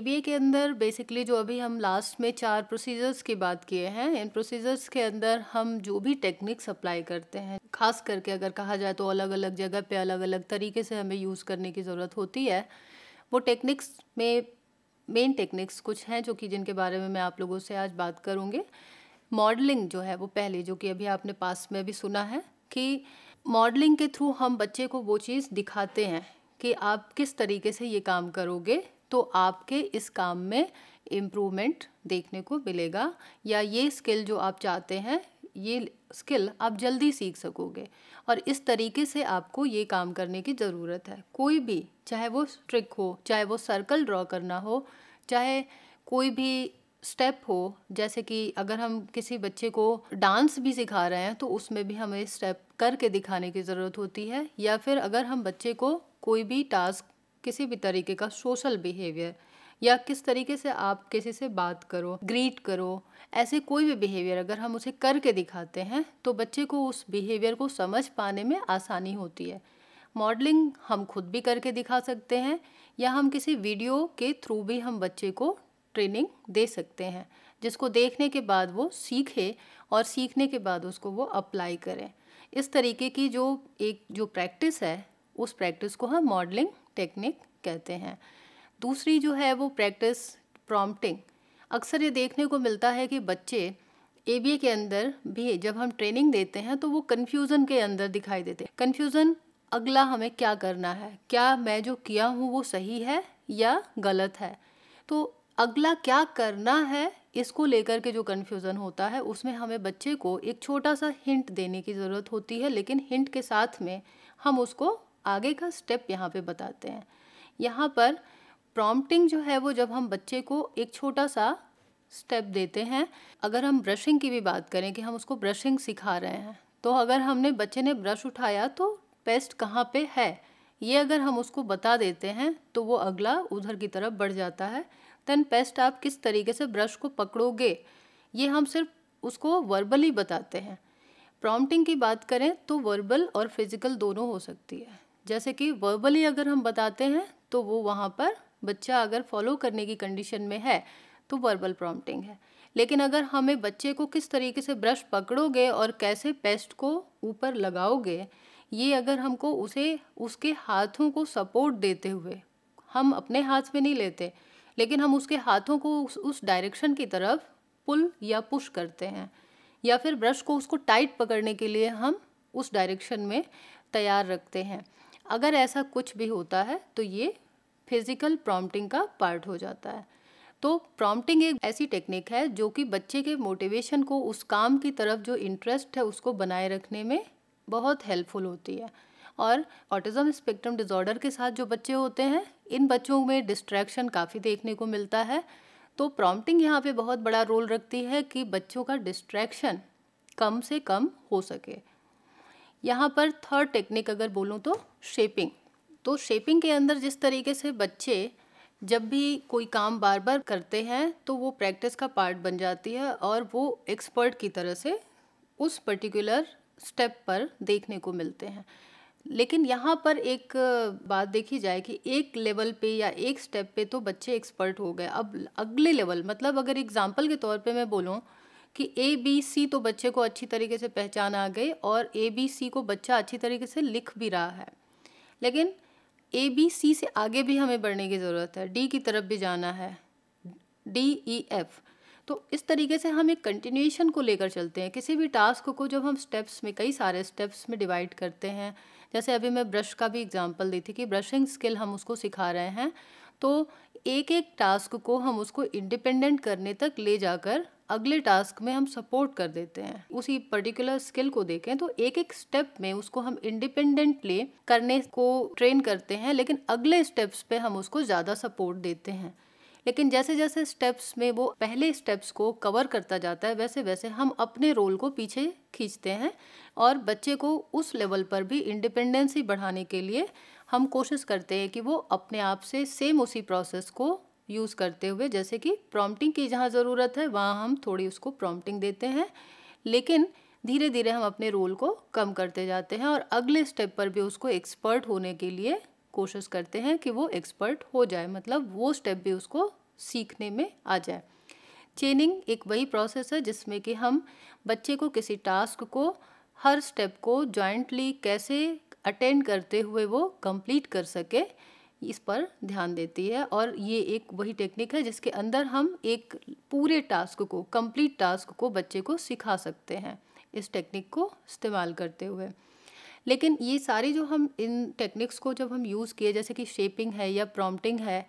ABA के अंदर basically जो अभी हम लास्ट में 4 प्रोसीजर्स की बात किए हैं, इन प्रोसीजर्स के अंदर हम जो भी टेक्निक्स अप्लाई करते हैं, खास करके अगर कहा जाए तो अलग अलग जगह पे अलग अलग तरीके से हमें यूज़ करने की ज़रूरत होती है। वो टेक्निक्स में मेन टेक्निक्स कुछ हैं जो कि जिनके बारे में मैं आप लोगों से आज बात करूँगी। मॉडलिंग जो है वो पहले, जो कि अभी आपने पास में भी सुना है कि मॉडलिंग के थ्रू हम बच्चे को वो चीज़ दिखाते हैं कि आप किस तरीके से ये काम करोगे तो आपके इस काम में इम्प्रूवमेंट देखने को मिलेगा, या ये स्किल जो आप चाहते हैं ये स्किल आप जल्दी सीख सकोगे और इस तरीके से आपको ये काम करने की ज़रूरत है। कोई भी, चाहे वो ट्रिक हो, चाहे वो सर्कल ड्रॉ करना हो, चाहे कोई भी स्टेप हो, जैसे कि अगर हम किसी बच्चे को डांस भी सिखा रहे हैं तो उसमें भी हमें स्टेप करके दिखाने की ज़रूरत होती है, या फिर अगर हम बच्चे को कोई भी टास्क, किसी भी तरीके का सोशल बिहेवियर, या किस तरीके से आप किसी से बात करो, ग्रीट करो, ऐसे कोई भी बिहेवियर अगर हम उसे करके दिखाते हैं तो बच्चे को उस बिहेवियर को समझ पाने में आसानी होती है। मॉडलिंग हम खुद भी करके दिखा सकते हैं या हम किसी वीडियो के थ्रू भी हम बच्चे को ट्रेनिंग दे सकते हैं, जिसको देखने के बाद वो सीखे और सीखने के बाद उसको वो अप्लाई करें। इस तरीके की जो प्रैक्टिस है, उस प्रैक्टिस को हम मॉडलिंग टेक्निक कहते हैं। दूसरी जो है वो प्रैक्टिस प्रॉम्प्टिंग। अक्सर ये देखने को मिलता है कि बच्चे एबीए के अंदर भी जब हम ट्रेनिंग देते हैं तो वो कन्फ्यूज़न के अंदर दिखाई देते हैं। कन्फ्यूज़न, अगला हमें क्या करना है, क्या मैं जो किया हूँ वो सही है या गलत है। तो अगला क्या करना है, इसको लेकर के जो कन्फ्यूज़न होता है उसमें हमें बच्चे को एक छोटा सा हिंट देने की ज़रूरत होती है, लेकिन हिंट के साथ में हम उसको आगे का स्टेप यहाँ पे बताते हैं। यहाँ पर प्रॉम्प्टिंग जो है वो जब हम बच्चे को एक छोटा सा स्टेप देते हैं, अगर हम ब्रशिंग की भी बात करें कि हम उसको ब्रशिंग सिखा रहे हैं, तो अगर बच्चे ने ब्रश उठाया तो पेस्ट कहाँ पे है, ये अगर हम उसको बता देते हैं तो वो अगला उधर की तरफ बढ़ जाता है। देन पेस्ट आप किस तरीके से ब्रश को पकड़ोगे, ये हम सिर्फ उसको वर्बली बताते हैं। प्रॉम्प्टिंग की बात करें तो वर्बल और फिजिकल दोनों हो सकती है। जैसे कि वर्बली अगर हम बताते हैं तो वो वहाँ पर बच्चा अगर फॉलो करने की कंडीशन में है तो वर्बल प्रॉम्प्टिंग है। लेकिन अगर हमें बच्चे को किस तरीके से ब्रश पकड़ोगे और कैसे पेस्ट को ऊपर लगाओगे, ये अगर हमको उसे उसके हाथों को सपोर्ट देते हुए, हम अपने हाथ में नहीं लेते लेकिन हम उसके हाथों को उस डायरेक्शन की तरफ पुल या पुश करते हैं, या फिर ब्रश को उसको टाइट पकड़ने के लिए हम उस डायरेक्शन में तैयार रखते हैं। अगर ऐसा कुछ भी होता है तो ये फिजिकल प्रॉम्प्टिंग का पार्ट हो जाता है। तो प्रॉम्प्टिंग एक ऐसी टेक्निक है जो कि बच्चे के मोटिवेशन को, उस काम की तरफ जो इंटरेस्ट है उसको बनाए रखने में बहुत हेल्पफुल होती है। और ऑटिज़म स्पेक्ट्रम डिसऑर्डर के साथ जो बच्चे होते हैं, इन बच्चों में डिस्ट्रैक्शन काफ़ी देखने को मिलता है। तो प्रॉम्प्टिंग यहाँ पे बहुत बड़ा रोल रखती है कि बच्चों का डिस्ट्रैक्शन कम से कम हो सके। यहाँ पर थर्ड टेक्निक अगर बोलूँ तो शेपिंग। तो शेपिंग के अंदर जिस तरीके से बच्चे जब भी कोई काम बार बार करते हैं तो वो प्रैक्टिस का पार्ट बन जाती है और वो एक्सपर्ट की तरह से उस पर्टिकुलर स्टेप पर देखने को मिलते हैं। लेकिन यहाँ पर एक बात देखी जाए कि एक लेवल पे या एक स्टेप पे तो बच्चे एक्सपर्ट हो गए, अब अगले लेवल, मतलब अगर एग्जांपल के तौर पे मैं बोलूँ कि ABC तो बच्चे को अच्छी तरीके से पहचान आ गई और ABC को बच्चा अच्छी तरीके से लिख भी रहा है, लेकिन ABC से आगे भी हमें बढ़ने की ज़रूरत है, D की तरफ भी जाना है, DEF। तो इस तरीके से हम एक कंटिन्यूएशन को लेकर चलते हैं। किसी भी टास्क को जब हम स्टेप्स में, कई सारे स्टेप्स में डिवाइड करते हैं, जैसे अभी मैं ब्रश का भी एग्जांपल दी थी कि ब्रशिंग स्किल हम उसको सिखा रहे हैं, तो एक एक टास्क को हम उसको इंडिपेंडेंट करने तक ले जाकर अगले टास्क में हम सपोर्ट कर देते हैं। उसी पर्टिकुलर स्किल को देखें तो एक एक स्टेप में उसको हम इंडिपेंडेंटली करने को ट्रेन करते हैं, लेकिन अगले स्टेप्स पे हम उसको ज़्यादा सपोर्ट देते हैं। लेकिन जैसे जैसे स्टेप्स में वो पहले स्टेप्स को कवर करता जाता है, वैसे वैसे हम अपने रोल को पीछे खींचते हैं और बच्चे को उस लेवल पर भी इंडिपेंडेंसी बढ़ाने के लिए हम कोशिश करते हैं कि वो अपने आप से सेम उसी प्रोसेस को यूज़ करते हुए, जैसे कि प्रॉम्प्टिंग की जहाँ ज़रूरत है वहाँ हम थोड़ी उसको प्रॉम्प्टिंग देते हैं, लेकिन धीरे धीरे हम अपने रोल को कम करते जाते हैं और अगले स्टेप पर भी उसको एक्सपर्ट होने के लिए कोशिश करते हैं कि वो एक्सपर्ट हो जाए, मतलब वो स्टेप भी उसको सीखने में आ जाए। चेनिंग एक वही प्रोसेस है जिसमें कि हम बच्चे को किसी टास्क को, हर स्टेप को जॉइंटली कैसे अटेंड करते हुए वो कंप्लीट कर सके, इस पर ध्यान देती है। और ये एक वही टेक्निक है जिसके अंदर हम एक पूरे टास्क को, कंप्लीट टास्क को बच्चे को सिखा सकते हैं इस टेक्निक को इस्तेमाल करते हुए। लेकिन ये सारी जो हम इन टेक्निक्स को जब हम यूज़ किए, जैसे कि शेपिंग है या प्रॉम्प्टिंग है,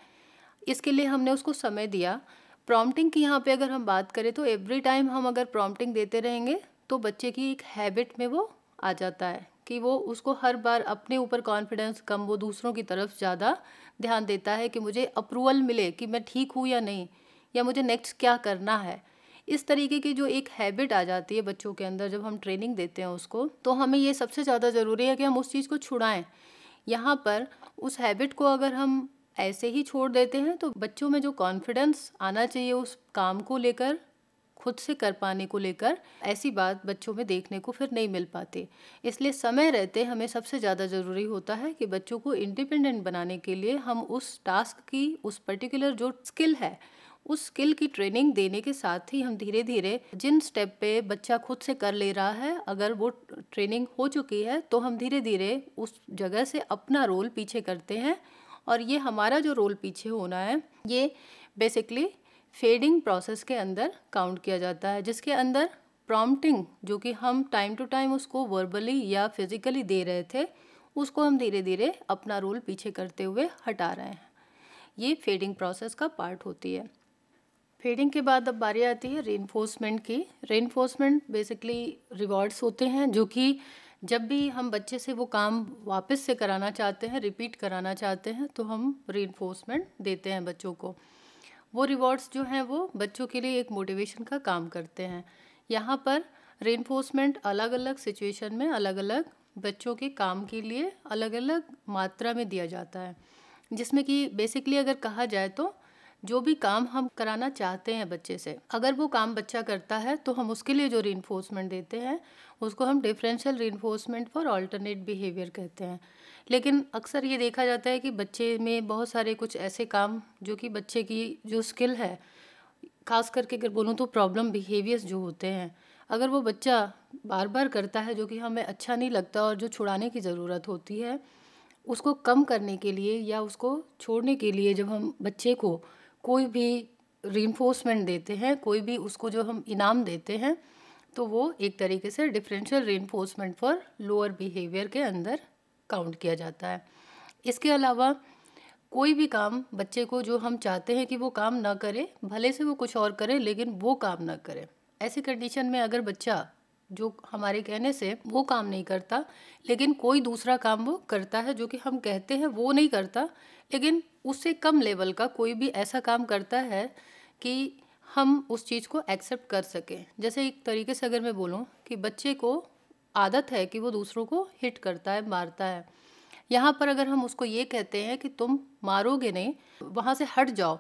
इसके लिए हमने उसको समय दिया। प्रॉम्प्टिंग की यहाँ पे अगर हम बात करें तो एवरी टाइम हम अगर प्रॉम्प्टिंग देते रहेंगे तो बच्चे की एक हैबिट में वो आ जाता है कि वो, उसको हर बार अपने ऊपर कॉन्फिडेंस कम, वो दूसरों की तरफ ज़्यादा ध्यान देता है कि मुझे अप्रूवल मिले कि मैं ठीक हूँ या नहीं, या मुझे नेक्स्ट क्या करना है। इस तरीके की जो एक हैबिट आ जाती है बच्चों के अंदर जब हम ट्रेनिंग देते हैं उसको, तो हमें ये सबसे ज़्यादा ज़रूरी है कि हम उस चीज़ को छुड़ाएं। यहाँ पर उस हैबिट को अगर हम ऐसे ही छोड़ देते हैं तो बच्चों में जो कॉन्फिडेंस आना चाहिए उस काम को लेकर, खुद से कर पाने को लेकर, ऐसी बात बच्चों में देखने को फिर नहीं मिल पाती। इसलिए समय रहते हमें सबसे ज़्यादा ज़रूरी होता है कि बच्चों को इंडिपेंडेंट बनाने के लिए हम उस टास्क की, उस पर्टिकुलर जो स्किल है, उस स्किल की ट्रेनिंग देने के साथ ही हम धीरे धीरे जिन स्टेप पे बच्चा खुद से कर ले रहा है, अगर वो ट्रेनिंग हो चुकी है तो हम धीरे धीरे उस जगह से अपना रोल पीछे करते हैं। और ये हमारा जो रोल पीछे होना है, ये बेसिकली फेडिंग प्रोसेस के अंदर काउंट किया जाता है, जिसके अंदर प्रॉम्प्टिंग, जो कि हम टाइम टू टाइम उसको वर्बली या फिजिकली दे रहे थे, उसको हम धीरे धीरे अपना रोल पीछे करते हुए हटा रहे हैं। ये फेडिंग प्रोसेस का पार्ट होती है। फेडिंग के बाद अब बारी आती है रीइंफोर्समेंट की। रीइंफोर्समेंट बेसिकली रिवॉर्ड्स होते हैं, जो कि जब भी हम बच्चे से वो काम वापस से कराना चाहते हैं, रिपीट कराना चाहते हैं, तो हम रीइंफोर्समेंट देते हैं बच्चों को। वो रिवॉर्ड्स जो हैं वो बच्चों के लिए एक मोटिवेशन का काम करते हैं। यहाँ पर रीइंफोर्समेंट अलग अलग सिचुएशन में, अलग अलग बच्चों के काम के लिए अलग अलग मात्रा में दिया जाता है, जिसमें कि बेसिकली अगर कहा जाए तो जो भी काम हम कराना चाहते हैं बच्चे से, अगर वो काम बच्चा करता है तो हम उसके लिए जो रीइंफोर्समेंट देते हैं उसको हम differential reinforcement for alternate behaviour कहते हैं। लेकिन अक्सर ये देखा जाता है कि बच्चे में बहुत सारे कुछ ऐसे काम जो कि बच्चे की जो स्किल है, खास करके अगर बोलूँ तो प्रॉब्लम बिहेवियर्स जो होते हैं, अगर वो बच्चा बार बार करता है जो कि हमें अच्छा नहीं लगता और जो छुड़ाने की ज़रूरत होती है, उसको कम करने के लिए या उसको छोड़ने के लिए जब हम बच्चे को कोई भी रीइंफोर्समेंट देते हैं, कोई भी उसको जो हम इनाम देते हैं, तो वो एक तरीके से differential reinforcement for lower behaviour के अंदर काउंट किया जाता है। इसके अलावा कोई भी काम बच्चे को जो हम चाहते हैं कि वो काम ना करे, भले से वो कुछ और करे लेकिन वो काम ना करे, ऐसी कंडीशन में अगर बच्चा जो हमारे कहने से वो काम नहीं करता लेकिन कोई दूसरा काम वो करता है जो कि हम कहते हैं वो नहीं करता, लेकिन उससे कम लेवल का कोई भी ऐसा काम करता है कि हम उस चीज़ को एक्सेप्ट कर सकें। जैसे एक तरीके से अगर मैं बोलूँ कि बच्चे को आदत है कि वो दूसरों को हिट करता है, मारता है, यहाँ पर अगर हम उसको ये कहते हैं कि तुम मारोगे नहीं, वहाँ से हट जाओ,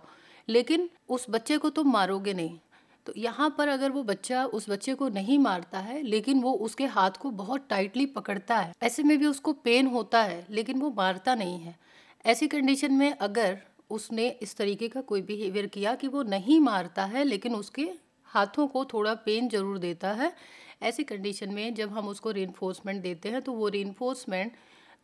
लेकिन उस बच्चे को तुम मारोगे नहीं, तो यहाँ पर अगर वो बच्चा उस बच्चे को नहीं मारता है लेकिन वो उसके हाथ को बहुत टाइटली पकड़ता है, ऐसे में भी उसको पेन होता है लेकिन वो मारता नहीं है। ऐसी कंडीशन में अगर उसने इस तरीके का कोई बिहेवियर किया कि वो नहीं मारता है लेकिन उसके हाथों को थोड़ा पेन जरूर देता है, ऐसी कंडीशन में जब हम उसको रीइंफोर्समेंट देते हैं तो वो reinforcement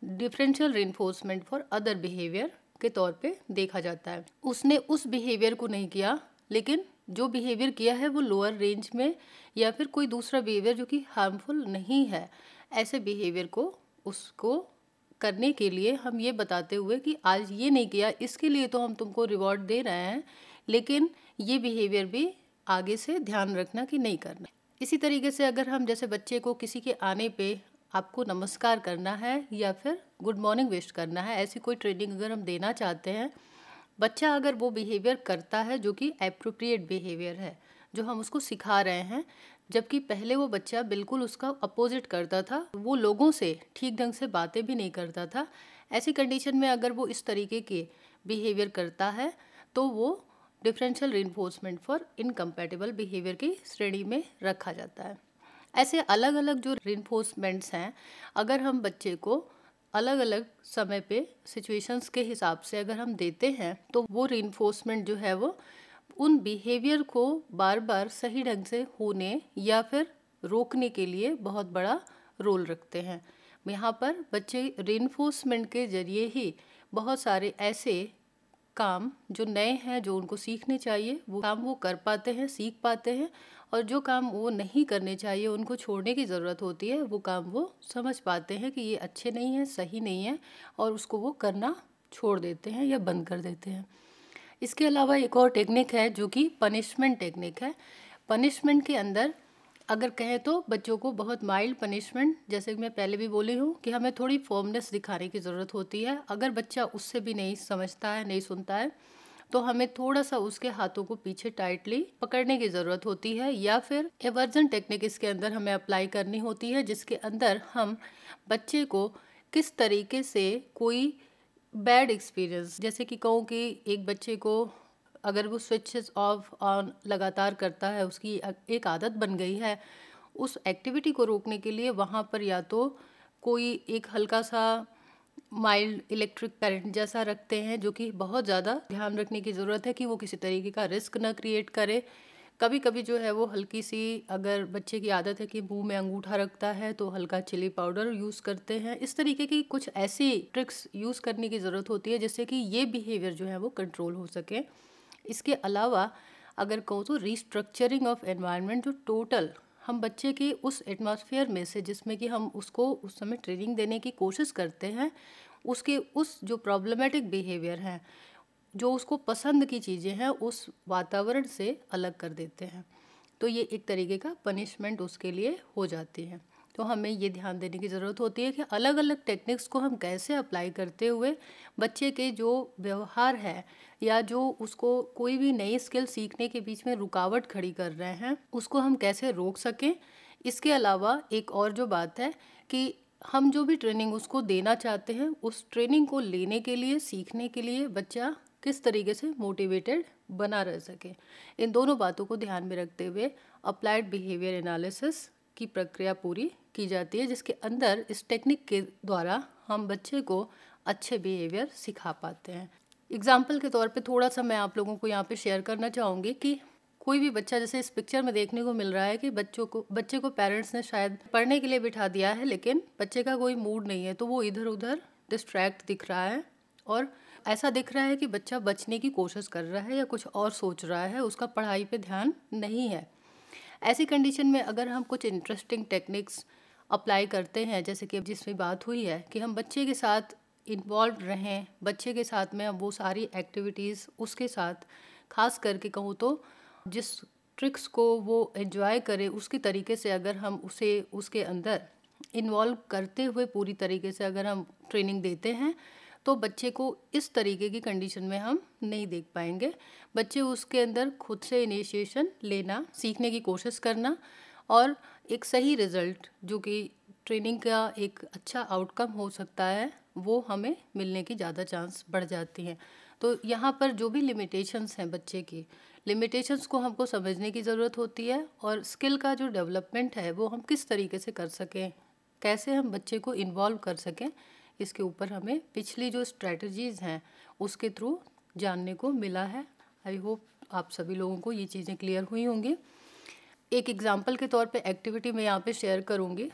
differential reinforcement for other behaviour के तौर पे देखा जाता है। उसने उस बिहेवियर को नहीं किया, लेकिन जो बिहेवियर किया है वो लोअर रेंज में या फिर कोई दूसरा बिहेवियर जो कि हार्मफुल नहीं है, ऐसे बिहेवियर को उसको करने के लिए हम ये बताते हुए कि आज ये नहीं किया, इसके लिए तो हम तुमको रिवॉर्ड दे रहे हैं, लेकिन ये बिहेवियर भी आगे से ध्यान रखना कि नहीं करना। इसी तरीके से अगर हम जैसे बच्चे को किसी के आने पे आपको नमस्कार करना है या फिर गुड मॉर्निंग विश करना है, ऐसी कोई ट्रेनिंग अगर हम देना चाहते हैं, बच्चा अगर वो बिहेवियर करता है जो कि एप्रोप्रिएट बिहेवियर है, जो हम उसको सिखा रहे हैं, जबकि पहले वो बच्चा बिल्कुल उसका अपोजिट करता था, वो लोगों से ठीक ढंग से बातें भी नहीं करता था, ऐसी कंडीशन में अगर वो इस तरीके के बिहेवियर करता है तो वो differential reinforcement for incompatible behaviour की श्रेणी में रखा जाता है। ऐसे अलग अलग जो रीइंफोर्समेंट्स हैं, अगर हम बच्चे को अलग अलग समय पे सिचुएशंस के हिसाब से अगर हम देते हैं तो वो रीइंफोर्समेंट जो है वो उन बिहेवियर को बार बार सही ढंग से होने या फिर रोकने के लिए बहुत बड़ा रोल रखते हैं। यहाँ पर बच्चे रीइंफोर्समेंट के जरिए ही बहुत सारे ऐसे काम जो नए हैं, जो उनको सीखने चाहिए, वो काम वो कर पाते हैं, सीख पाते हैं, और जो काम वो नहीं करने चाहिए, उनको छोड़ने की ज़रूरत होती है, वो काम वो समझ पाते हैं कि ये अच्छे नहीं हैं, सही नहीं है, और उसको वो करना छोड़ देते हैं या बंद कर देते हैं। इसके अलावा एक और टेक्निक है जो कि पनिशमेंट टेक्निक है। पनिशमेंट के अंदर अगर कहें तो बच्चों को बहुत माइल्ड पनिशमेंट, जैसे कि मैं पहले भी बोली हूँ कि हमें थोड़ी फॉर्मनेस दिखाने की ज़रूरत होती है। अगर बच्चा उससे भी नहीं समझता है, नहीं सुनता है, तो हमें थोड़ा सा उसके हाथों को पीछे टाइटली पकड़ने की ज़रूरत होती है, या फिर एवर्जन टेक्निक इसके अंदर हमें अप्लाई करनी होती है, जिसके अंदर हम बच्चे को किस तरीके से कोई बैड एक्सपीरियंस, जैसे कि कहूँ कि एक बच्चे को अगर वो स्विचेस ऑफ ऑन लगातार करता है, उसकी एक आदत बन गई है, उस एक्टिविटी को रोकने के लिए वहाँ पर या तो कोई एक हल्का सा माइल्ड इलेक्ट्रिक करंट जैसा रखते हैं, जो कि बहुत ज़्यादा ध्यान रखने की ज़रूरत है कि वो किसी तरीके का रिस्क ना क्रिएट करे। कभी कभी जो है वो हल्की सी, अगर बच्चे की आदत है कि मुंह में अंगूठा रखता है, तो हल्का चिली पाउडर यूज़ करते हैं। इस तरीके की कुछ ऐसी ट्रिक्स यूज़ करने की ज़रूरत होती है जिससे कि ये बिहेवियर जो है वो कंट्रोल हो सके। इसके अलावा अगर कहूँ तो रीस्ट्रक्चरिंग ऑफ एनवायरनमेंट, जो टोटल हम बच्चे के उस एटमॉस्फेयर में से जिसमें कि हम उसको उस समय ट्रेनिंग देने की कोशिश करते हैं, उसके उस जो प्रॉब्लमेटिक बिहेवियर हैं, जो उसको पसंद की चीज़ें हैं, उस वातावरण से अलग कर देते हैं। तो ये एक तरीके का पनिशमेंट उसके लिए हो जाती है। तो हमें ये ध्यान देने की ज़रूरत होती है कि अलग अलग टेक्निक्स को हम कैसे अप्लाई करते हुए बच्चे के जो व्यवहार है या जो उसको कोई भी नई स्किल सीखने के बीच में रुकावट खड़ी कर रहे हैं, उसको हम कैसे रोक सकें। इसके अलावा एक और जो बात है कि हम जो भी ट्रेनिंग उसको देना चाहते हैं, उस ट्रेनिंग को लेने के लिए, सीखने के लिए बच्चा किस तरीके से मोटिवेटेड बना रह सके। इन दोनों बातों को ध्यान में रखते हुए अप्लाइड बिहेवियर एनालिसिस की प्रक्रिया पूरी की जाती है, जिसके अंदर इस टेक्निक के द्वारा हम बच्चे को अच्छे बिहेवियर सिखा पाते हैं। एग्जाम्पल के तौर पे थोड़ा सा मैं आप लोगों को यहाँ पे शेयर करना चाहूँगी कि कोई भी बच्चा, जैसे इस पिक्चर में देखने को मिल रहा है कि बच्चे को पेरेंट्स ने शायद पढ़ने के लिए बिठा दिया है, लेकिन बच्चे का कोई मूड नहीं है, तो वो इधर उधर डिस्ट्रैक्ट दिख रहा है, और ऐसा दिख रहा है कि बच्चा बचने की कोशिश कर रहा है या कुछ और सोच रहा है, उसका पढ़ाई पे ध्यान नहीं है। ऐसी कंडीशन में अगर हम कुछ इंटरेस्टिंग टेक्निक्स अप्लाई करते हैं, जैसे कि जिसमें बात हुई है कि हम बच्चे के साथ इन्वॉल्व रहें, बच्चे के साथ में हम वो सारी एक्टिविटीज़ उसके साथ, खास करके कहूँ तो जिस ट्रिक्स को वो एंजॉय करे उसके तरीके से अगर हम उसे उसके अंदर इन्वॉल्व करते हुए पूरी तरीके से अगर हम ट्रेनिंग देते हैं, तो बच्चे को इस तरीके की कंडीशन में हम नहीं देख पाएंगे। बच्चे उसके अंदर खुद से इनिशिएशन लेना, सीखने की कोशिश करना, और एक सही रिज़ल्ट जो कि ट्रेनिंग का एक अच्छा आउटकम हो सकता है, वो हमें मिलने की ज़्यादा चांस बढ़ जाती हैं। तो यहाँ पर जो भी लिमिटेशंस हैं बच्चे की, लिमिटेशंस को हमको समझने की ज़रूरत होती है, और स्किल का जो डेवलपमेंट है वो हम किस तरीके से कर सकें, कैसे हम बच्चे को इन्वॉल्व कर सकें, इसके ऊपर हमें पिछली जो स्ट्रैटेजीज़ हैं उसके थ्रू जानने को मिला है। आई होप आप सभी लोगों को ये चीज़ें क्लियर हुई होंगी। एक एग्जांपल के तौर पे एक्टिविटी मैं यहाँ पे शेयर करूँगी।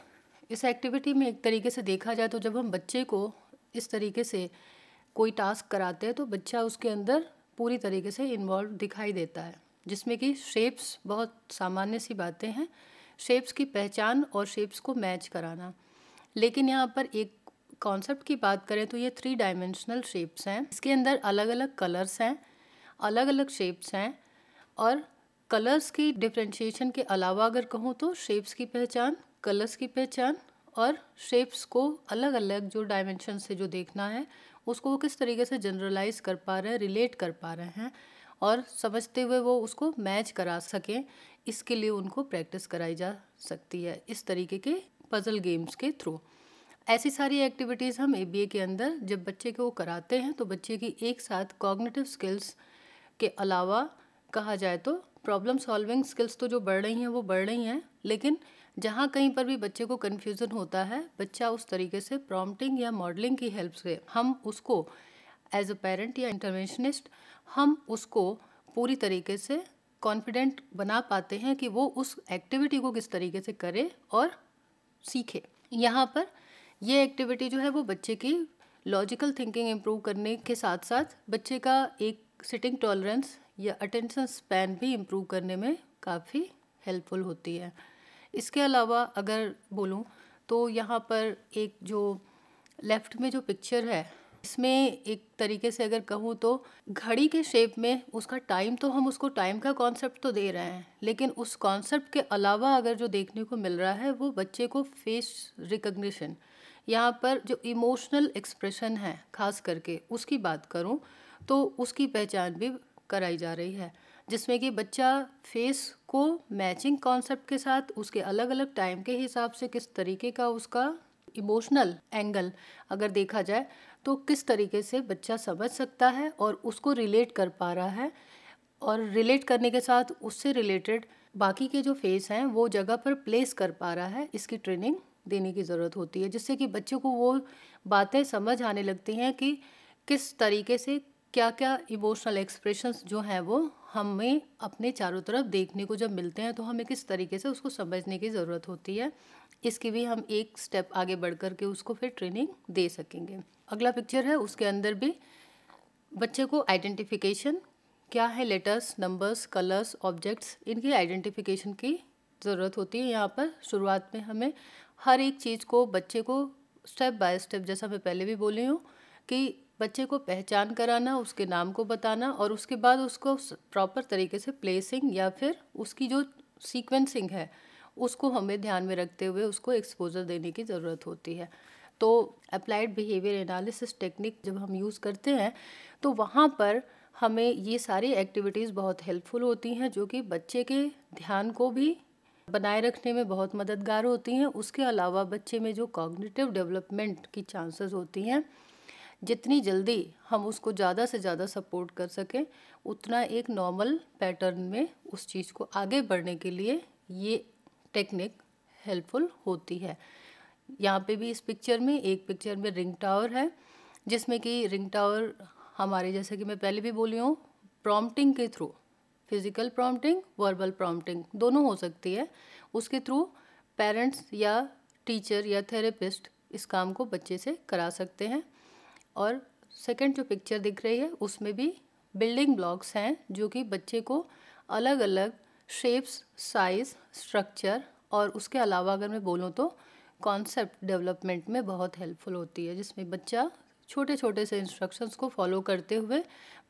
इस एक्टिविटी में एक तरीके से देखा जाए तो जब हम बच्चे को इस तरीके से कोई टास्क कराते हैं, तो बच्चा उसके अंदर पूरी तरीके से इन्वॉल्व दिखाई देता है, जिसमें कि शेप्स बहुत सामान्य सी बातें हैं, शेप्स की पहचान और शेप्स को मैच कराना। लेकिन यहाँ पर एक कॉन्सेप्ट की बात करें तो ये 3 डायमेंशनल शेप्स हैं। इसके अंदर अलग अलग कलर्स हैं, अलग अलग शेप्स हैं, और कलर्स की डिफ्रेंशिएशन के अलावा अगर कहूँ तो शेप्स की पहचान, कलर्स की पहचान, और शेप्स को अलग अलग जो डायमेंशन से जो देखना है उसको वो किस तरीके से जनरलाइज कर पा रहे हैं, रिलेट कर पा रहे हैं, और समझते हुए वो उसको मैच करा सकें, इसके लिए उनको प्रैक्टिस कराई जा सकती है इस तरीके के पजल गेम्स के थ्रू। ऐसी सारी एक्टिविटीज़ हम एबीए के अंदर जब बच्चे को कराते हैं, तो बच्चे की एक साथ कॉग्निटिव स्किल्स के अलावा कहा जाए तो प्रॉब्लम सॉल्विंग स्किल्स तो जो बढ़ रही हैं वो बढ़ रही हैं, लेकिन जहाँ कहीं पर भी बच्चे को कन्फ्यूज़न होता है, बच्चा उस तरीके से प्रॉम्प्टिंग या मॉडलिंग की हेल्प से हम उसको एज अ पेरेंट या इंटरवेंशनिस्ट हम उसको पूरी तरीके से कॉन्फिडेंट बना पाते हैं कि वो उस एक्टिविटी को किस तरीके से करे और सीखे। यहाँ पर ये एक्टिविटी जो है वो बच्चे की लॉजिकल थिंकिंग इम्प्रूव करने के साथ साथ बच्चे का एक सिटिंग टॉलरेंस या अटेंशन स्पैन भी इम्प्रूव करने में काफ़ी हेल्पफुल होती है। इसके अलावा अगर बोलूँ तो यहाँ पर एक जो लेफ़्ट में जो पिक्चर है, इसमें एक तरीके से अगर कहूँ तो घड़ी के शेप में उसका टाइम, तो हम उसको टाइम का कॉन्सेप्ट तो दे रहे हैं, लेकिन उस कॉन्सेप्ट के अलावा अगर जो देखने को मिल रहा है वो बच्चे को फेस रिकग्निशन, यहाँ पर जो इमोशनल एक्सप्रेशन है खास करके उसकी बात करूँ तो उसकी पहचान भी कराई जा रही है, जिसमें कि बच्चा फेस को मैचिंग कॉन्सेप्ट के साथ उसके अलग अलग टाइम के हिसाब से किस तरीके का उसका इमोशनल एंगल अगर देखा जाए तो किस तरीके से बच्चा समझ सकता है और उसको रिलेट कर पा रहा है, और रिलेट करने के साथ उससे रिलेटेड बाकी के जो फेस हैं वो जगह पर प्लेस कर पा रहा है। इसकी ट्रेनिंग देने की ज़रूरत होती है, जिससे कि बच्चों को वो बातें समझ आने लगती हैं कि किस तरीके से क्या क्या इमोशनल एक्सप्रेशंस जो हैं वो हमें अपने चारों तरफ देखने को जब मिलते हैं तो हमें किस तरीके से उसको समझने की ज़रूरत होती है। इसकी भी हम एक स्टेप आगे बढ़ कर के उसको फिर ट्रेनिंग दे सकेंगे। अगला पिक्चर है, उसके अंदर भी बच्चे को आइडेंटिफिकेशन क्या है, लेटर्स, नंबर्स, कलर्स, ऑब्जेक्ट्स, इनकी आइडेंटिफिकेशन की ज़रूरत होती है। यहाँ पर शुरुआत में हमें हर एक चीज़ को बच्चे को स्टेप बाय स्टेप, जैसा मैं पहले भी बोली हूँ कि बच्चे को पहचान कराना, उसके नाम को बताना और उसके बाद उसको प्रॉपर तरीके से प्लेसिंग या फिर उसकी जो सीक्वेंसिंग है उसको हमें ध्यान में रखते हुए उसको एक्सपोजर देने की ज़रूरत होती है। तो अप्लाइड बिहेवियर एनालिसिस टेक्निक जब हम यूज़ करते हैं तो वहाँ पर हमें ये सारी एक्टिविटीज़ बहुत हेल्पफुल होती हैं, जो कि बच्चे के ध्यान को भी बनाए रखने में बहुत मददगार होती हैं। उसके अलावा बच्चे में जो कॉग्निटिव डेवलपमेंट की चांसेस होती हैं, जितनी जल्दी हम उसको ज़्यादा से ज़्यादा सपोर्ट कर सकें, उतना एक नॉर्मल पैटर्न में उस चीज़ को आगे बढ़ने के लिए ये टेक्निक हेल्पफुल होती है। यहाँ पे भी इस पिक्चर में एक पिक्चर में रिंग टावर है, जिसमें कि रिंग टावर हमारे, जैसे कि मैं पहले भी बोली हूँ, प्रॉम्प्टिंग के through, physical prompting, verbal prompting दोनों हो सकती है, उसके थ्रू पेरेंट्स या टीचर या थेरेपिस्ट इस काम को बच्चे से करा सकते हैं। और सेकंड जो पिक्चर दिख रही है उसमें भी बिल्डिंग ब्लॉक्स हैं, जो कि बच्चे को अलग अलग शेप्स, साइज़, स्ट्रक्चर और उसके अलावा अगर मैं बोलूँ तो कॉन्सेप्ट डेवलपमेंट में बहुत हेल्पफुल होती है, जिसमें बच्चा छोटे छोटे से इंस्ट्रक्शंस को फॉलो करते हुए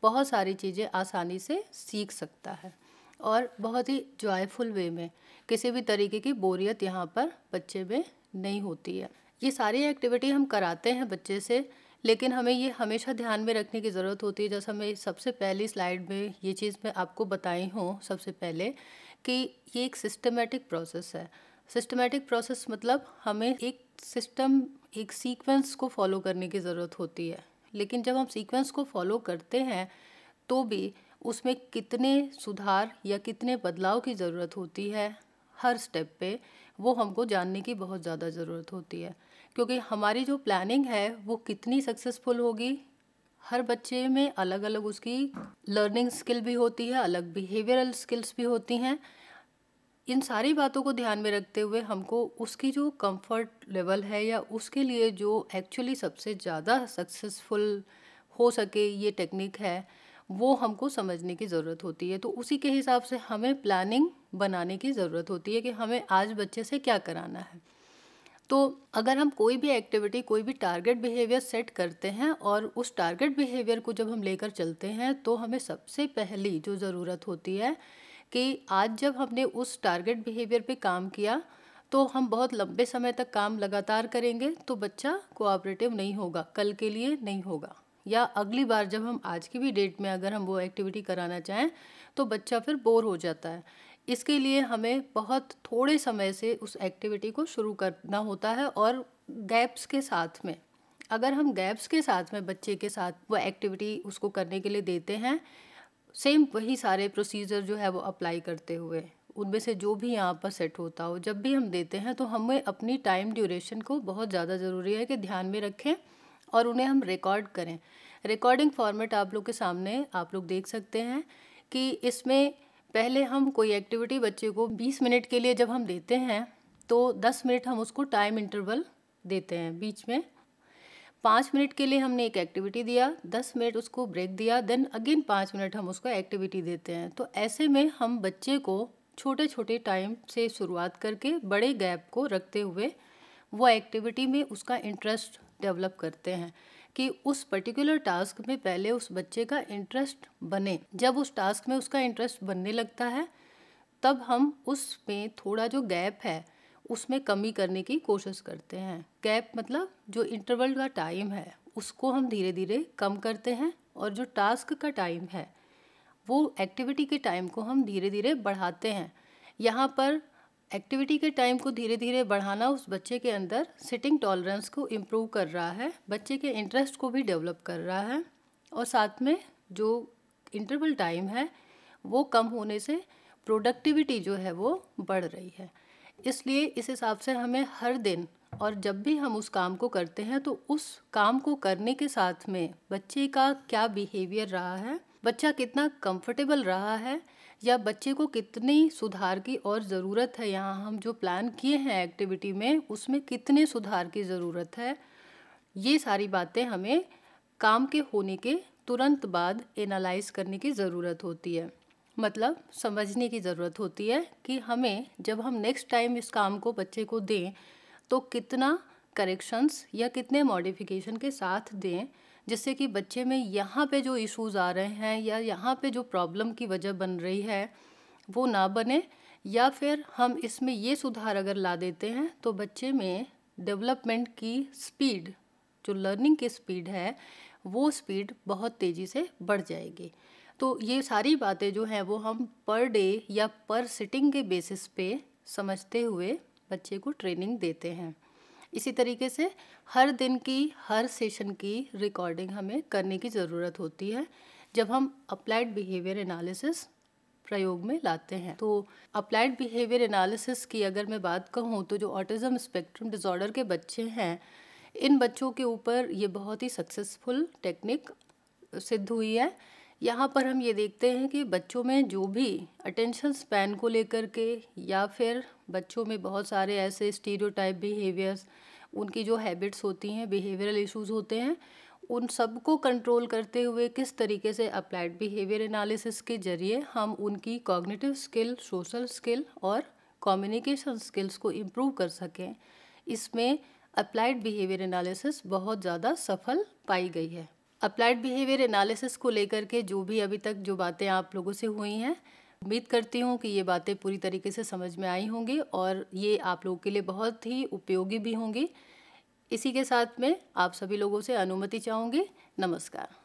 बहुत सारी चीज़ें आसानी से सीख सकता है और बहुत ही जॉयफुल वे में। किसी भी तरीके की बोरियत यहाँ पर बच्चे में नहीं होती है। ये सारी एक्टिविटी हम कराते हैं बच्चे से, लेकिन हमें ये हमेशा ध्यान में रखने की ज़रूरत होती है, जैसा मैं सबसे पहली स्लाइड में ये चीज़ मैं आपको बताई हूँ सबसे पहले, कि ये एक सिस्टमेटिक प्रोसेस है। सिस्टमेटिक प्रोसेस मतलब हमें एक सिस्टम, एक सीक्वेंस को फॉलो करने की ज़रूरत होती है, लेकिन जब हम सीक्वेंस को फॉलो करते हैं तो भी उसमें कितने सुधार या कितने बदलाव की ज़रूरत होती है हर स्टेप पे, वो हमको जानने की बहुत ज़्यादा ज़रूरत होती है, क्योंकि हमारी जो प्लानिंग है वो कितनी सक्सेसफुल होगी, हर बच्चे में अलग अलग उसकी लर्निंग स्किल भी होती है, अलग बिहेवियरल स्किल्स भी होती हैं। इन सारी बातों को ध्यान में रखते हुए हमको उसकी जो कंफर्ट लेवल है या उसके लिए जो एक्चुअली सबसे ज़्यादा सक्सेसफुल हो सके ये टेक्निक है, वो हमको समझने की ज़रूरत होती है। तो उसी के हिसाब से हमें प्लानिंग बनाने की ज़रूरत होती है कि हमें आज बच्चे से क्या कराना है। तो अगर हम कोई भी एक्टिविटी, कोई भी टारगेट बिहेवियर सेट करते हैं और उस टारगेट बिहेवियर को जब हम लेकर चलते हैं, तो हमें सबसे पहली जो ज़रूरत होती है कि आज जब हमने उस टारगेट बिहेवियर पे काम किया तो हम बहुत लंबे समय तक काम लगातार करेंगे तो बच्चा कोऑपरेटिव नहीं होगा, कल के लिए नहीं होगा, या अगली बार जब हम आज की भी डेट में अगर हम वो एक्टिविटी कराना चाहें तो बच्चा फिर बोर हो जाता है। इसके लिए हमें बहुत थोड़े समय से उस एक्टिविटी को शुरू करना होता है, और गैप्स के साथ में, अगर हम गैप्स के साथ में बच्चे के साथ वो एक्टिविटी उसको करने के लिए देते हैं, सेम वही सारे प्रोसीजर जो है वो अप्लाई करते हुए उनमें से जो भी यहाँ पर सेट होता हो, जब भी हम देते हैं तो हमें अपनी टाइम ड्यूरेशन को बहुत ज़्यादा ज़रूरी है कि ध्यान में रखें और उन्हें हम रिकॉर्ड करें। रिकॉर्डिंग फॉर्मेट आप लोग के सामने आप लोग देख सकते हैं कि इसमें पहले हम कोई एक्टिविटी बच्चे को 20 मिनट के लिए जब हम देते हैं तो 10 मिनट हम उसको टाइम इंटरवल देते हैं बीच में। 5 मिनट के लिए हमने एक एक्टिविटी दिया, 10 मिनट उसको ब्रेक दिया, देन अगेन 5 मिनट हम उसको एक्टिविटी देते हैं। तो ऐसे में हम बच्चे को छोटे छोटे टाइम से शुरुआत करके बड़े गैप को रखते हुए वो एक्टिविटी में उसका इंटरेस्ट डेवलप करते हैं कि उस पर्टिकुलर टास्क में पहले उस बच्चे का इंटरेस्ट बने। जब उस टास्क में उसका इंटरेस्ट बनने लगता है तब हम उसमें थोड़ा जो गैप है उसमें कमी करने की कोशिश करते हैं। गैप मतलब जो इंटरवल का टाइम है उसको हम धीरे धीरे कम करते हैं और जो टास्क का टाइम है वो एक्टिविटी के टाइम को हम धीरे धीरे बढ़ाते हैं। यहाँ पर एक्टिविटी के टाइम को धीरे धीरे बढ़ाना उस बच्चे के अंदर सिटिंग टॉलरेंस को इम्प्रूव कर रहा है, बच्चे के इंटरेस्ट को भी डेवलप कर रहा है और साथ में जो इंटरवल टाइम है वो कम होने से प्रोडक्टिविटी जो है वो बढ़ रही है। इसलिए इस हिसाब से हमें हर दिन और जब भी हम उस काम को करते हैं तो उस काम को करने के साथ में बच्चे का क्या बिहेवियर रहा है, बच्चा कितना कंफर्टेबल रहा है या बच्चे को कितनी सुधार की और ज़रूरत है, यहाँ हम जो प्लान किए हैं एक्टिविटी में उसमें कितने सुधार की ज़रूरत है, ये सारी बातें हमें काम के होने के तुरंत बाद एनालाइज करने की ज़रूरत होती है। मतलब समझने की ज़रूरत होती है कि हमें जब हम नेक्स्ट टाइम इस काम को बच्चे को दें तो कितना करेक्शंस या कितने मॉडिफिकेशन के साथ दें जिससे कि बच्चे में यहाँ पे जो इश्यूज़ आ रहे हैं या यहाँ पे जो प्रॉब्लम की वजह बन रही है वो ना बने, या फिर हम इसमें ये सुधार अगर ला देते हैं तो बच्चे में डेवलपमेंट की स्पीड, जो लर्निंग की स्पीड है वो स्पीड बहुत तेज़ी से बढ़ जाएगी। तो ये सारी बातें जो हैं वो हम पर डे या पर सिटिंग के बेसिस पे समझते हुए बच्चे को ट्रेनिंग देते हैं। इसी तरीके से हर दिन की हर सेशन की रिकॉर्डिंग हमें करने की ज़रूरत होती है जब हम अप्लाइड बिहेवियर एनालिसिस प्रयोग में लाते हैं। तो अप्लाइड बिहेवियर एनालिसिस की अगर मैं बात कहूँ तो जो ऑटिज़म स्पेक्ट्रम डिसऑर्डर के बच्चे हैं इन बच्चों के ऊपर ये बहुत ही सक्सेसफुल टेक्निक सिद्ध हुई है। यहाँ पर हम ये देखते हैं कि बच्चों में जो भी अटेंशन स्पैन को लेकर के या फिर बच्चों में बहुत सारे ऐसे स्टीरियोटाइप बिहेवियर्स, उनकी जो हैबिट्स होती हैं, बिहेवियरल इश्यूज होते हैं, उन सब को कंट्रोल करते हुए किस तरीके से अप्लाइड बिहेवियर एनालिसिस के जरिए हम उनकी कॉग्निटिव स्किल, सोशल स्किल और कम्युनिकेशन स्किल्स को इम्प्रूव कर सकें, इसमें अप्लाइड बिहेवियर एनालिसिस बहुत ज़्यादा सफल पाई गई है। अप्लाइड बिहेवियर एनालिसिस को लेकर के जो भी अभी तक जो बातें आप लोगों से हुई हैं, उम्मीद करती हूँ कि ये बातें पूरी तरीके से समझ में आई होंगी और ये आप लोगों के लिए बहुत ही उपयोगी भी होंगी। इसी के साथ में आप सभी लोगों से अनुमति चाहूँगी। नमस्कार।